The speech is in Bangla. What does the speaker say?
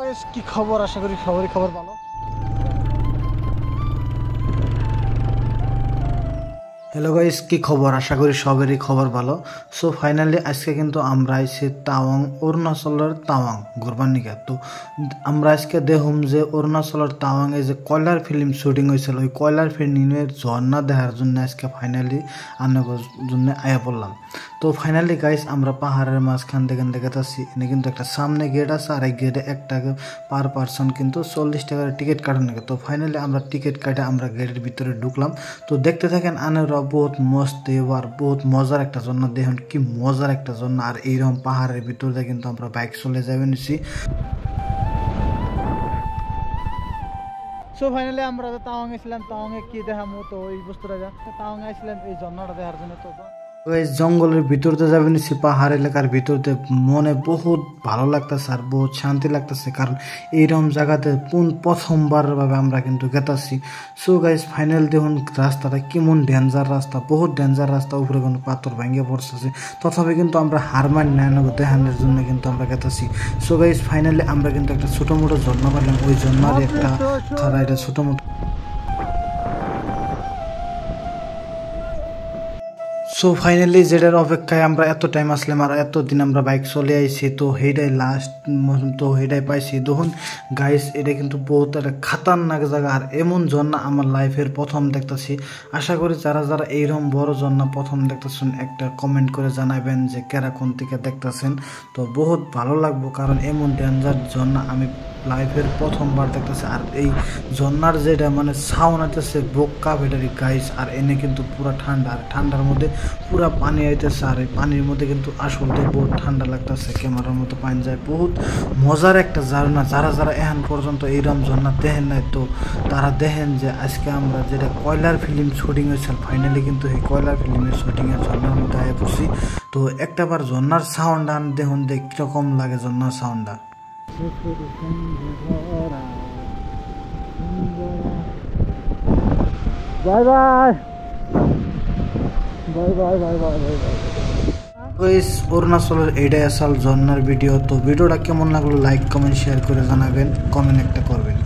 গাইস কি খবর, আশা করি সবারই খবর ভালো। হ্যালো গাইস, কি খবর, আশা করি সবারই খবর ভালো। সো ফাইনালি আজকে কিন্তু আমরা আইছি তাওয়াং, অরুণাচলের তাওয়াং ঘুরবার নিকে। তো আমরা আজকে দেখুম যে অরুণাচলের তাওয়াংয়ে যে কয়লার ফিল্ম শুটিং হয়েছিল, ওই কয়লার ফিল্মের ঝর্ণা দেখার জন্য আজকে ফাইনালি আনার জন্য আয়া পড়লাম। তো ফাইনালি গাইস আমরা পাহাড়ের মাঝখান থেকে দেখাতেছি, এনে কিন্তু একটা সামনে গেট আছে, আর এই গেটে একটা পার পারসন কিন্তু 40 টাকার টিকিট কাটার নাকি। তো ফাইনালি আমরা টিকিট কাটে আমরা গেটের ভিতরে ঢুকলাম। তো দেখতে থাকেন আনেরা বহুত মস্ত আর বহুত মজার একটা ঝর্ণা, দেখুন কি মজার একটা ঝর্ণা। আর এইরকম পাহাড়ের ভিতরে কিন্তু আমরা বাইক চলে যাবে নিছি। সো ফাইনালি আমরা তাওয়াং এসেছিলাম, তাওয়াংয়ে কি দেখামো, তো এই বস্তুটা যা তাওয়াং আসছিলাম এই ঝর্ণাটা দেখার জন্য। তো এই জঙ্গলের ভিতরতে যাবে নিছি, পাহাড় এলাকার ভিতরতে মনে বহুত ভালো লাগতেছে আর বহুত শান্তি লাগতেছে, কারণ এইরকম জায়গাতে প্রথমবার ভাবে আমরা কিন্তু গেতাছি। সো গাইস ফাইনাল দেখুন রাস্তাটা কেমন ডেঞ্জার রাস্তা, বহুত ডেঞ্জার রাস্তা, উপরে কোনো পাথর ভেঙে পড়তেছে, তথাপি কিন্তু আমরা হার মান নেওয়া দেখানোর জন্য কিন্তু আমরা গেতাছি। সো গাইস ফাইনালি আমরা কিন্তু একটা ছোটো মোটো ঝর্ণা পাইলাম, ওই ঝর্ণার একটা খারা এটা ছোটো মোটো। সো ফাইনালি যেটার অপেক্ষায় আমরা এত টাইম আসলাম আর এতদিন আমরা বাইক চলে আইছি, তো সেইটাই লাস্ট, তো সেইটাই পাইছি। দেখুন গাইস এটা কিন্তু বহুত একটা খাতারনাক জায়গা, আর এমন ঝর্ণা আমার লাইফের প্রথম দেখতেছি। আশা করি যারা যারা এইরকম বড় ঝর্ণা প্রথম দেখতেছেন একটা কমেন্ট করে জানাবেন যে কেরা কোন থেকে দেখতেছেন। তো বহুত ভালো লাগবো, কারণ এমন ডেঞ্জার ঝর্ণা আমি লাইফের প্রথমবার দেখতেছি। আর এই ঝর্ণার যেটা মানে সাউন্ড আইতেছে বোকা ব্যাটারি গাইস, আর এনে কিন্তু পুরা ঠান্ডা, আর ঠান্ডার মধ্যে পুরা পানি আইতেছে, আর এই পানির মধ্যে কিন্তু আসলে বহুত ঠান্ডা লাগতেছে, ক্যামেরার মতো পানি যায়। বহুত মজার একটা ঝর্ণা, যারা যারা এখন পর্যন্ত এইরকম ঝর্ণা দেখেন নাই, তো তারা দেখেন যে আজকে আমরা যেটা কয়লার ফিল্ম শুটিং হয়েছিল, ফাইনালি কিন্তু এই কয়লার ফিল্মের শুটিংয়ের ঝর্ণার মধ্যে আয় পড়ছি। তো একটাবার ঝর্ণার সাউন্ড আন দেখুন যে কিরকম লাগে ঝর্ণার সাউন্ডটা। বাই বাই বাই বাই বাই বাই বাই বাই। অরুণাচলের এইটাই আসল ঝর্ণার ভিডিও। তো ভিডিওটা কেমন লাগলো লাইক কমেন্ট শেয়ার করে জানাবেন, কমেন্ট একটা করবেন।